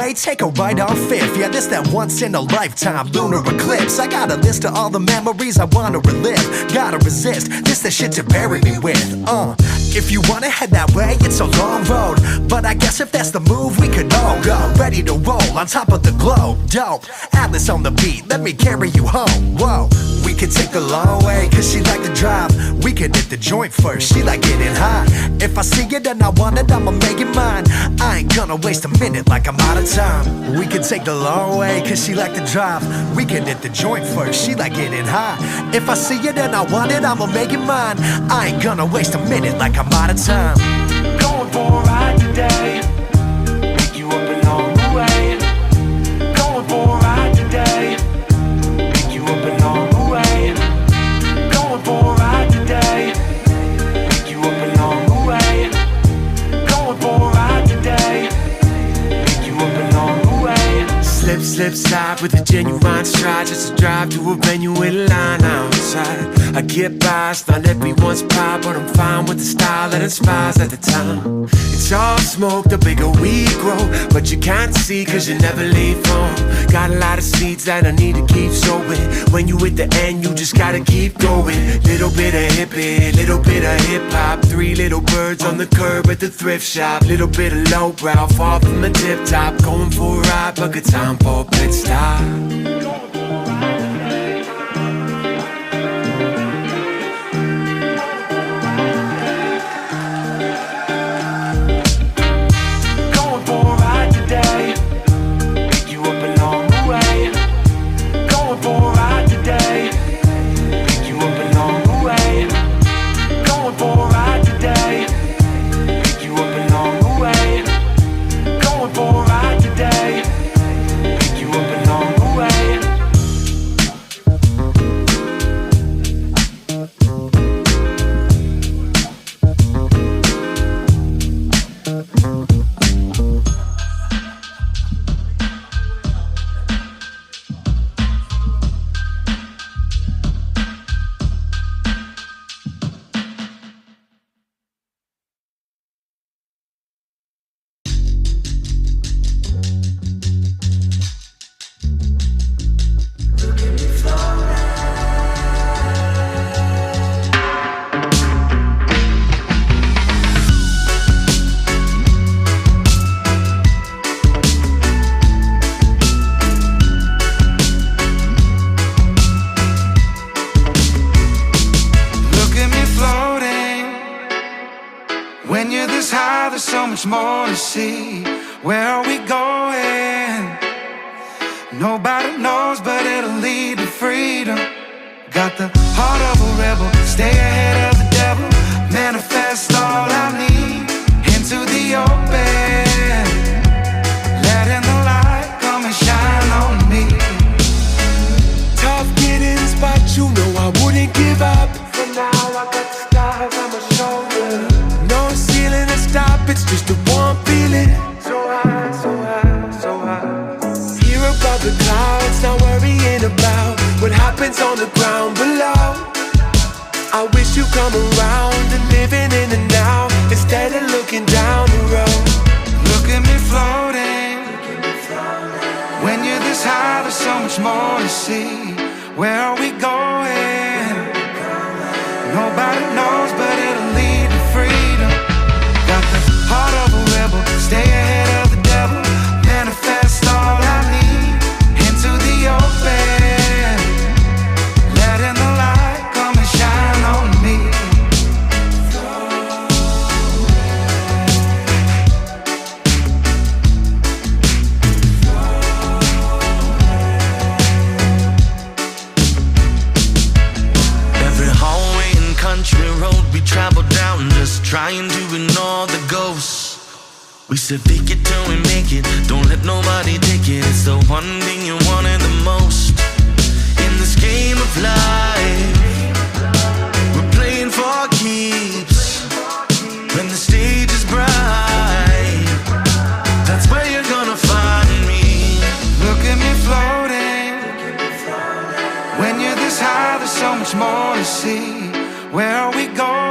way, take a ride on 5th. Yeah, this that once in a lifetime lunar eclipse. I got a list of all the memories I wanna relive. Gotta resist, this the shit to bury me with. If you wanna head that way, it's a long road, but I guess if that's the move, we could all go. Ready to roll on top of the globe. Dope, Atlas on the beat, let me carry you home. Whoa, we could take the long way, cause she like to drive. We could hit the joint first, she like getting high. If I see it and I want it, I'ma make it mine. I ain't gonna waste a minute like I'm out of time. We could take the long way, cause she like to drive. We could hit the joint first, she like getting high. If I see it and I want it, I'ma make it mine. I ain't gonna waste a minute like I'm out of time. Going for a ride today, pick you up along the way. Going for a ride today, pick you up along the way. Going for a ride today, pick you up along the way. Going for a ride today, pick you up along the way. Slip, slip, slide with a genuine stride, just to drive to a venue with a line outside. I get by, it's not everyone's pie, but I'm fine with the style that inspires at the time. It's all smoke, the bigger we grow, but you can't see cause you never leave home. Got a lot of seeds that I need to keep sowing. When you at the end, you just gotta keep going. Little bit of hippie, little bit of hip-hop. 3 little birds on the curb at the thrift shop. Little bit of lowbrow, far from the tip top. Going for a ride, but good time for a pit stop. More to see. Where are we going? Nobody knows, but it'll lead to freedom. Got the heart of a rebel, stay ahead of the devil. Manifest all I need into the open. Letting the light come and shine on me. Tough gettings, but you know I wouldn't give up. For now I got the stars on my shoulder. No ceiling to stop, it's just a warm feeling. So high, so high, so high. Here above the clouds, not worrying about what happens on the ground below. I wish you come around and living in the now, instead of looking down the road. Look at me floating. When you're this high, there's so much more to see. Where are we going? Nobody knows, but it'll lead to freedom. Got the heart of a rebel, stay ahead of the devil. Manifest all I need into the open. Letting the light come and shine on me. Every hallway and country road we travel down, just trying to ignore the ghosts. We said fake it till we make it, don't let nobody take it. It's the one thing you wanted the most. In this game of life, we're playing for keeps. When the stage is bright, that's where you're gonna find me. Look at me floating. When you're this high, there's so much more to see. Where are we going?